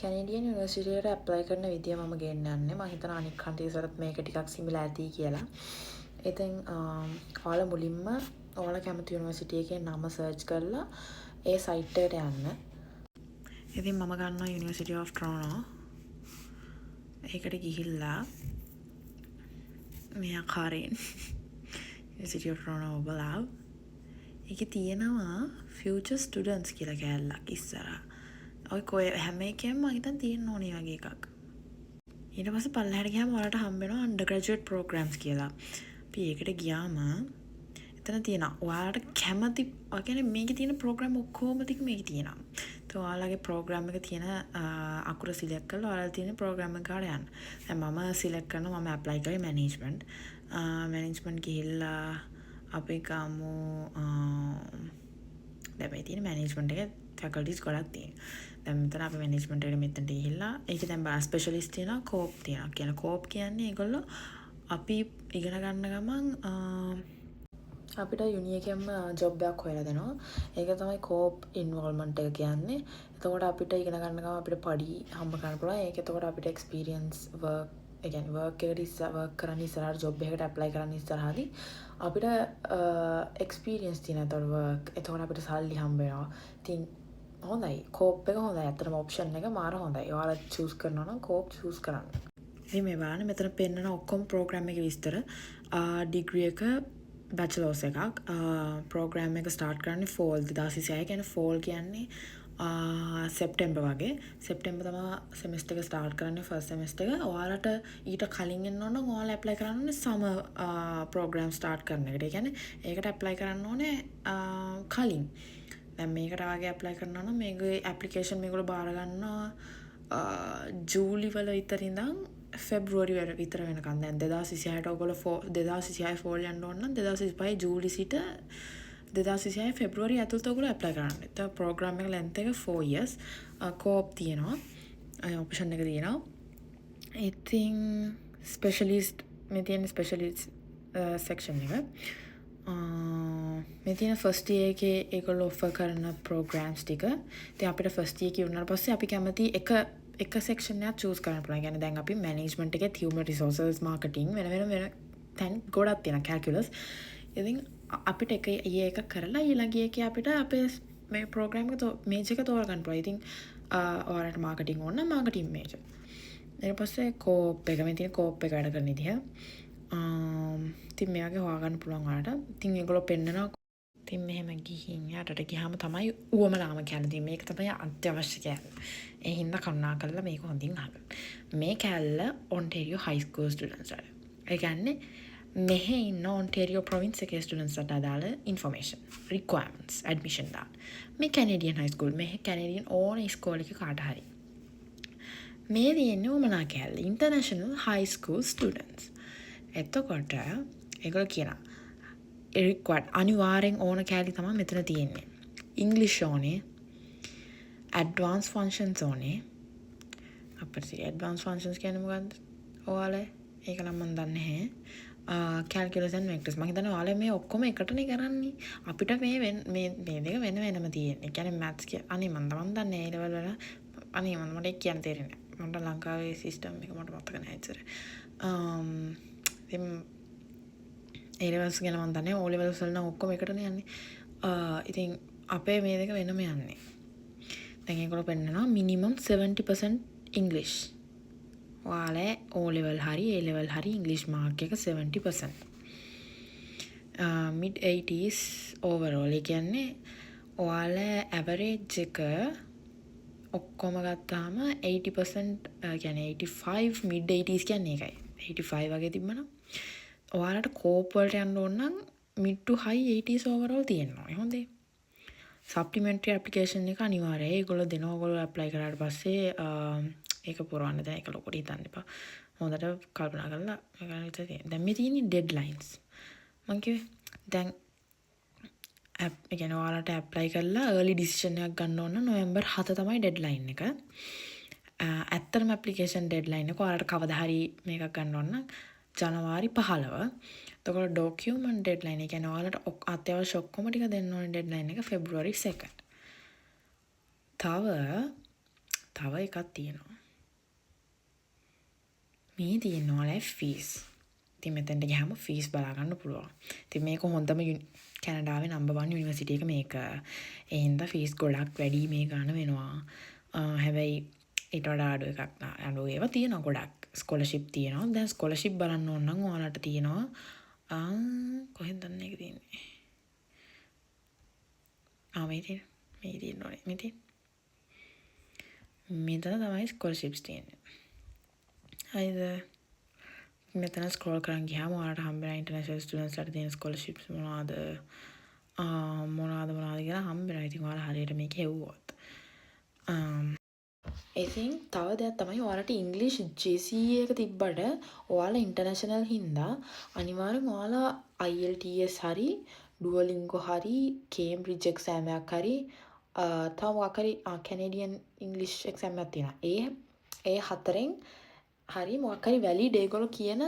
Canadian යුනිවර්සිටියට apply කරන විදිය මම ගෙන්න යන්නේ. මම හිතනවා අනික් කන්ට්‍රීස් වලත් මේක ටිකක් සිමිලර් ඇති කියලා. ඉතින් ඔයාලා මුලින්ම ඔයාලා කැමති යුනිවර්සිටි එකේ නම සර්ච් කරලා ඒ සයිට් එකට යන්න. ඉතින් මම ගන්නවා University of Toronto. ඒකට ගිහිල්ලා මේ ආකාරයෙන් University of Toronto බලලා ඒකේ තියෙනවා future students කියලා කෑල්ලක් ඉස්සරහා. ඔය කොයි හැම එකෙම මම හිතන් තියෙන්න ඕනේ වගේ එකක්. ඊට පස්සේ පල්ලෙහාට ගියාම ඔයාලට හම්බ වෙනවා undergraduate programs කියලා. අපි ඒකට ගියාම එතන තියෙනවා ඔයාලට කැමති ඔය කියන්නේ මේකේ තියෙන program ඔක්කොම ටික මේකේ තියෙනවා. તો ඔයාලගේ program එක තියෙන අකුර select කරලා ඔයාලා තියෙන program එකට යන්න. දැන් මම select කරනවා මම apply කරේ management. management ගිහිල්ලා අපි ගමු දැන් මේ තියෙන management එකේ faculties ගොඩක් තියෙනවා. දැන් මෙතන අපි management එකට මෙතනට ගිහිල්ලා ඒකේ දැන් බලන්න specialist තියෙනවා coop තියෙනවා. කියන coop කියන්නේ ඒගොල්ලෝ අපි ඉගෙන ගන්න ගමන් අපිට යුනි එකෙන්ම ජොබ් එකක් හොයලා දෙනවා. ඒක තමයි coop involvement එක කියන්නේ. එතකොට අපිට ඉගෙන ගන්න ගමන් අපිට පඩි හම්බ කරන්න පුළුවන්. ඒක එතකොට අපිට experience work ඒ කියන්නේ work එකට work කරන්න ඉස්සරහට job එකකට apply කරන්න ඉස්සරහදී අපිට experience තියෙන එතකොට work. එතකොට අපිට සල්ලි හම්බ වෙනවා. ඉතින් හොඳයි. coop එක හොඳයි. අතරම option එක මාර හොඳයි. ඔයාලා choose කරනවා නම් coop choose කරන්න. ඉතින් මේ බලන්න මෙතන පෙන්නන ඔක්කොම program එකේ විස්තර. degree එක bachelor's එකක්. program එක start කරන්නේ fall 2026 කියන්නේ fall කියන්නේ සෙප්ටෙම්බර් වගේ. සෙප්ටෙම්බර් තමයි semester එක start කරන්නේ first semester එක. ඔයාලට ඊට කලින් එන්න ඕන නම් ඔයාලා apply කරන්න ඕනේ summer program start කරන එකට. ඒ කියන්නේ ඒකට apply කරන්න ඕනේ කලින්. දැන් මේකට වගේ apply කරනවා නම් මේකේ application මේගොල්ලෝ බාර ගන්නවා ජූලි වල විතර ඉඳන් ෆෙබ්‍රුවරි වල විතර වෙනකන්. දැන් 2026ට ඔයගොල්ලෝ 2026 ෆෝල් යන්න ඕන නම් 2025 ජූලි සිට 2026 ෆෙබ්‍රුවරි ඇතුළත ඔයගොල්ලෝ apply කරන්න. ඒත් program එක length එක 4 years. co-op තියෙනවා. option එක තියෙනවා. ඉතින් specialist මේ තියෙන specialist section එක. මේ තියෙන first year එකේ ඒගොල්ලෝ offer කරන programs ටික. ඉතින් අපිට first year එකේ වුණාට පස්සේ අපි කැමති එක section එකක් choose කරන්න පුළුවන්. يعني දැන් අපි management එකේ human resources marketing වෙන තැන් ගොඩක් තියෙනවා calculus. ඉතින් අපිට එක කරලා ඊළඟ එකේ අපිට අපේ මේ program එක major එක තෝරගන්න පුළුවන්. ඉතින් ඔයාලට marketing ඕන නම් marketing major. ඊට පස්සේ co-op එක මේ තියෙන co-op එක වැඩ කරන විදිහ. ඉතින් මේ වගේ හොයාගන්න පුළුවන් ඔයාලට. ඉතින් ඒගොල්ලෝ පෙන්නනවා. ඉතින් මෙහෙම ගිහින් යටට ගියාම තමයි උවමනාම කියන්නේ. ඉතින් මේක තමයි අත්‍යවශ්‍ය කෑල්ල. ඒ හින්දා කරුණා කරලා මේක හොඳින් අහන්න. මේ කෑල්ල Ontario high school students වල. ඒ කියන්නේ මෙහි ඉන්න Ontario province එකේ students ට අදාළ information requirements admission දාන්න. මේ Canadian high school මේ Canadian ඕන ඉස්කෝල එක කාට හරි. මේ තියෙන්නේ උවමනා කෑල්ල international high school students. එතකොට ඒගොල්ලෝ කියනවා required අනිවාර්යෙන් ඕන කෑලි තමයි මෙතන තියෙන්නේ. English ඕනේ. Advanced functions ඕනේ. අපිට advanced functions කියන්නේ මොකද්ද? ඔයාලා ඒක නම් මම දන්නේ නැහැ. calculus and vectors මම හිතන්නේ ඔයාලා මේ ඔක්කොම එකටනේ කරන්නේ. අපිට මේ දෙක වෙනම තියෙන්නේ. කියන්නේ maths අනේ මම දන්නේ ඒ level වල අනේ මට ඒක කියන්න තේරෙන්නේ නැහැ. මට ලංකාවේ system එක මට මතක නැහැ ඇත්තට. ඉතින් A levels ගැන මම දන්නේ O levels වල නම් ඔක්කොම එකටනේ යන්නේ. ඉතින් අපේ මේ දෙක වෙනම යන්නේ. දැන් ඒගොල්ලෝ පෙන්නනවා minimum 70% English. ඔයාලා O level හරි A level හරි English mark එක 70%. mid 80s overall. ඒ කියන්නේ ඔයාලා average එක ඔක්කොම ගත්තාම 80% කියන්නේ 85 mid 80s කියන්නේ ඒකයි. 85 වගේ තිබ්බනම් ඔයාලට coop වලට යන්න ඕන නම් mid to high 80s overall තියෙනවා. හොඳේ. supplementary application එක අනිවාර්යයි. ඒගොල්ලෝ දෙනවා. ඔයගොල්ලෝ apply කරාට පස්සේ ඒක පුරවන්න දැන් ඒක ලොකුට හිතන්න එපා. හොඳට කල්පනා කරලා මේක විතර තියෙන. දැන් මේ තියෙන්නේ deadlines. මම කිව්වේ දැන් ඒ කියන්නේ ඔයාලට apply කරලා early decision එකක් ගන්න ඕන නම් November 7 තමයි deadline එක. ඇත්තටම application deadline එක ඔයාලට කවදා හරි මේකක් ගන්න ඕන නම් ජනවාරි 15. එතකොට document deadline එක කියන්නේ ඔයාලට අත්‍යවශ්‍ය ඔක්කොම ටික දෙන්න ඕනේ deadline එක February 2nd. තව තව එකක් තියෙනවා. මේ තියෙනවා ෆීස්. ඉතින් මෙතෙන්ට ගියාම ෆීස් බලා ගන්න පුළුවන්. ඉතින් මේක හොඳම කැනඩාවේ නම්බර් 1 යුනිවර්සිටි එක මේක. ඒ හින්දා ෆීස් ගොඩක් වැඩි මේ ගන්න වෙනවා. හැබැයි ඊට වඩා අඩු එකක් නෑ. අඩු ඒවා තියෙනවා ගොඩක්. ස්කෝලර්ෂිප් තියෙනවා. දැන් ස්කෝලර්ෂිප් බලන්න ඕන නම් ඔයාලට තියෙනවා. කොහෙන්ද දන්නේ ඒක තියෙන්නේ? මේ තියෙනවා. මෙතන තමයි ස්කෝලර්ෂිප්ස් තියෙන්නේ. හරිද? මෙතන ස්ක්‍රෝල් කරන් ගියාම ඔයාලට හම්බෙනවා ඉන්ටර්නැෂනල් ස්ටුඩන්ට්ස්ලාට තියෙන ස්කෝලර්ෂිප්ස් මොනවාද කියලා හම්බෙනවා. ඉතින් ඔයාලා හරියට මේක හෙව්වොත්. ඉතින් තව දෙයක් තමයි ඔයාලට ඉංග්‍රීසි GCE එක තිබ්බට ඔයාලා ඉන්ටර්නැෂනල් හින්දා අනිවාර්යෙන් ඔයාලා IELTS හරි Duolingo හරි Cambridge exam එකක් හරි තව මොකක් හරි Canadian English exam එකක් තියෙනවා. ඒ හතරෙන් හරි මොකක් හරි වැලිඩ් ඒගොල්ලෝ කියන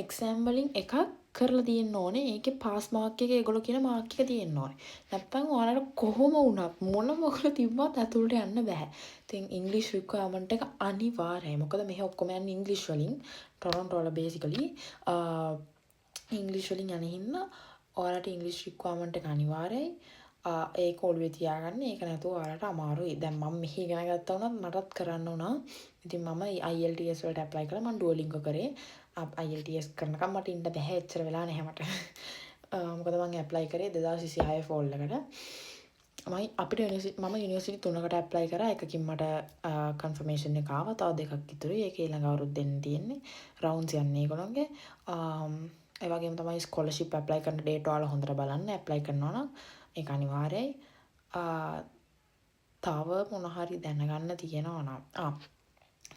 එක්සෑම් වලින් එකක් කරලා තියෙන්න ඕනේ. ඒකේ පාස් මාක් එක ඒගොල්ලෝ කියන මාක් එක තියෙන්න ඕනේ. නැත්නම් ඔයාලට කොහොම වුණත් මොන මොකද තිබ්බත් ඇතුළට යන්න බෑ. ඉතින් ඉංග්‍රීසි රික්වයර්මන්ට් එක අනිවාර්යයි. මොකද මෙහෙ ඔක්කොම යන්නේ ඉංග්‍රීසි වලින්. ටොරොන්ටෝ වල බේසිකලි ඉංග්‍රීසි වලින් යන හින්දා ඔයාලට ඉංග්‍රීසි රික්වයර්මන්ට් එක අනිවාර්යයි. ඒක ඔළුවේ තියාගන්න. ඒක නැතුව ඔයාලට අමාරුයි. දැන් මම මෙහි ඉගෙන ගත්තා වුණත් මටත් කරන්න උනා. ඉතින් මම IELTS වලට ඇප්ලයි කළා. මම Duolingo කරේ. IELTS කරනකම් මට ඉන්න බැහැ. එච්චර වෙලා නැහැ මට. මොකද මම ඇප්ලයි කරේ 2026 ෆෝල් එකට. මම යුනිවර්සිටි 3කට ඇප්ලයි කරා. එකකින් මට කන්ෆර්මේෂන් එක ආවා. තව දෙකක් ඉතුරුයි. ඒක ඊළඟ අවුරුද්දෙන් තියෙන්නේ. රවුන්ඩ්ස් යන්නේ ඒගොල්ලන්ගේ. ඒ වගේම තමයි ස්කෝලර්ෂිප් ඇප්ලයි කරන ඩේට් ඔයාලා හොඳට බලන්න. ඇප්ලයි කරනවා නම් ඒක අනිවාර්යයි. තව මොන හරි දැනගන්න තියෙනවා නම්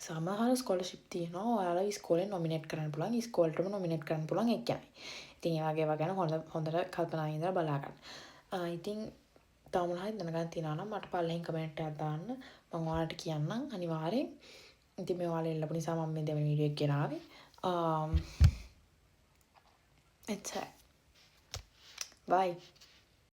සමහර ස්කෝලර්ෂිප් තියෙනවා ඔයාලා ඉස්කෝලෙන් නොමිනේට් කරන්න පුළුවන්. ඉස්කෝලේටම නොමිනේට් කරන්න පුළුවන් එච්චරයි. ඉතින් ඒ වගේ ඒවා ගැන හොඳට කල්පනාවෙන් ඉඳලා බලා ගන්න. ඉතින් තව මොන හරි දැනගන්න තියෙනවා නම් මට පල්ලෙහින් කමෙන්ට් එකක් දාන්න. මම ඔයාලට කියන්නම් අනිවාර්යෙන්. ඉතින් මේ ඔයාලා ඉල්ලපු නිසා මම මේ දෙවෙනි වීඩියෝ එක ගෙනාවේ. එච්චරයි. Bye.